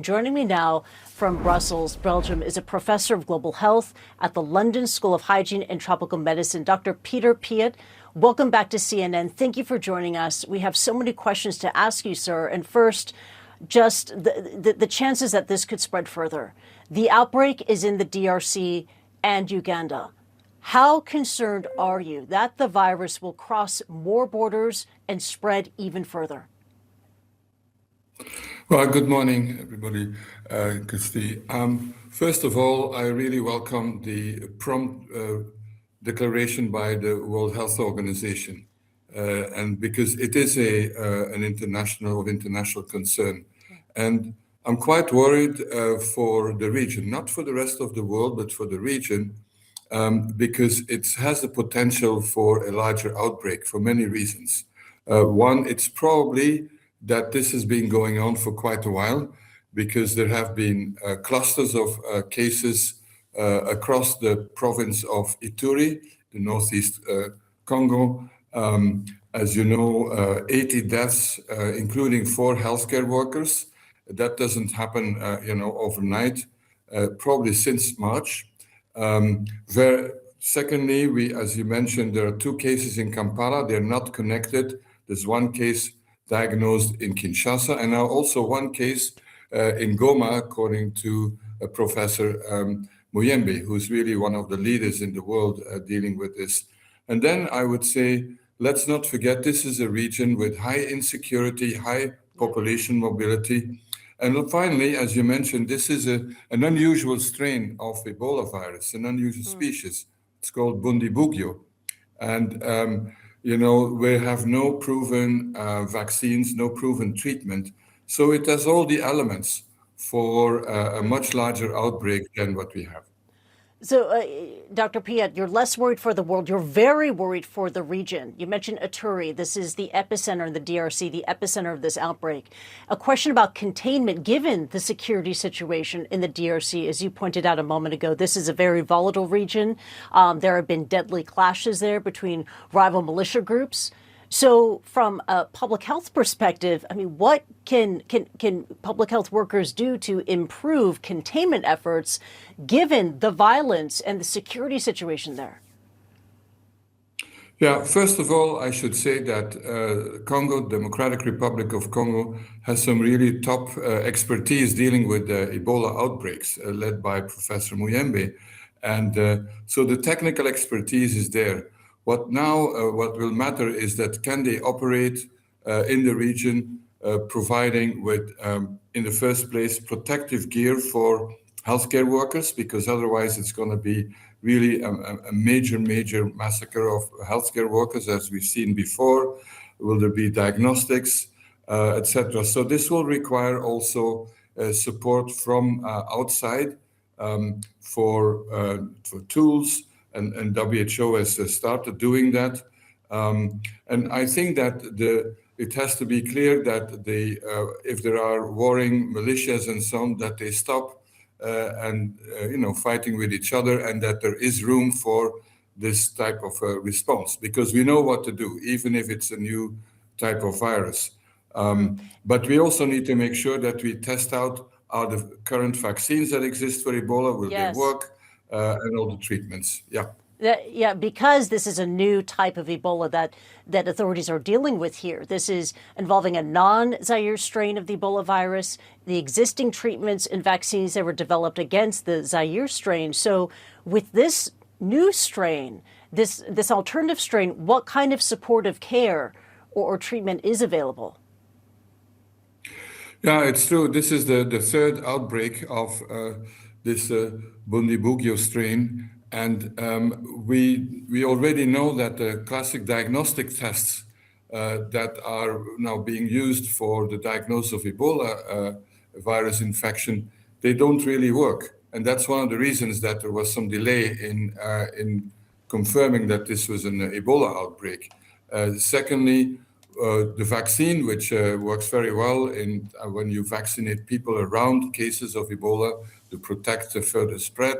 Joining me now from Brussels, Belgium, is a professor of global health at the London School of Hygiene and Tropical Medicine, Dr. Peter Piot. Welcome back to CNN. Thank you for joining us. We have so many questions to ask you, sir. And first, just the chances that this could spread further. The outbreak is in the DRC and Uganda. How concerned are you that the virus will cross more borders and spread even further? Well, good morning, everybody. Kristie. First of all, I really welcome the prompt declaration by the World Health Organization, and because it is an international concern, and I'm quite worried for the region, not for the rest of the world, but for the region, because it has the potential for a larger outbreak for many reasons. One, it's probably that this has been going on for quite a while because there have been clusters of cases across the province of Ituri, the northeast Congo. As you know, 80 deaths, including 4 healthcare workers. That doesn't happen, overnight, probably since March. Secondly, as you mentioned, there are 2 cases in Kampala. They're not connected. There's 1 case diagnosed in Kinshasa, and now also 1 case in Goma, according to Professor Muyembe, who's really one of the leaders in the world dealing with this. And then I would say, let's not forget, this is a region with high insecurity, high population mobility. And finally, as you mentioned, this is an unusual strain of Ebola virus, an unusual species. It's called Bundibugyo. And we have no proven vaccines, no proven treatment. So it has all the elements for a much larger outbreak than what we have. So, Dr. Piot, you're less worried for the world. You're very worried for the region. You mentioned Ituri. This is the epicenter in the DRC, the epicenter of this outbreak. A question about containment, given the security situation in the DRC, as you pointed out a moment ago, this is a very volatile region. There have been deadly clashes there between rival militia groups. So from a public health perspective, I mean, what can public health workers do to improve containment efforts given the violence and the security situation there? Yeah, first of all, I should say that Congo, Democratic Republic of Congo, has some really top expertise dealing with Ebola outbreaks, led by Professor Muyembe. And so the technical expertise is there. What will matter is that can they operate in the region, providing with, in the first place, protective gear for healthcare workers, because otherwise it's going to be really a major massacre of healthcare workers, as we've seen before. Will there be diagnostics, etc.? So this will require also support from outside for tools. And WHO has started doing that. And I think that it has to be clear that if there are warring militias and so on, that they stop fighting with each other, and that there is room for this type of response, because we know what to do, even if it's a new type of virus. But we also need to make sure that we test out are the current vaccines that exist for Ebola, will they work? And all the treatments. Yeah, because this is a new type of Ebola that authorities are dealing with here. This is involving a non-Zaire strain of the Ebola virus, the existing treatments and vaccines that were developed against the Zaire strain. So with this new strain, this alternative strain, what kind of supportive care or treatment is available? Yeah, it's true. This is the third outbreak of this Bundibugyo strain. And we already know that the classic diagnostic tests that are now being used for the diagnosis of Ebola virus infection, they don't really work. And that's one of the reasons that there was some delay in confirming that this was an Ebola outbreak. Secondly, the vaccine, which works very well when you vaccinate people around cases of Ebola to protect the further spread.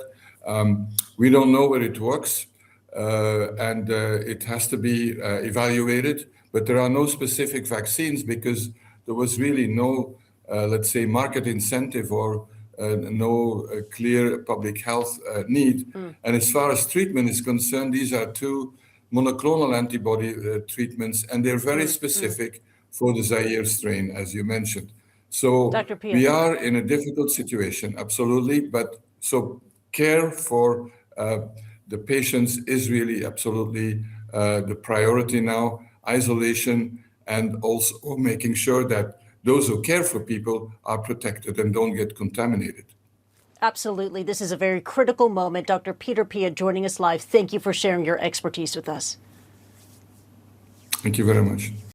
We don't know where it works, and it has to be evaluated, but there are no specific vaccines because there was really no let's say, market incentive or no clear public health need. And as far as treatment is concerned, these are two monoclonal antibody treatments, and they're very specific for the Zaire strain, as you mentioned. So Dr. we Piet. are in a difficult situation, absolutely. But so care for the patients is really absolutely the priority now. Isolation and also making sure that those who care for people are protected and don't get contaminated. Absolutely. This is a very critical moment. Dr. Peter Piet joining us live. Thank you for sharing your expertise with us. Thank you very much.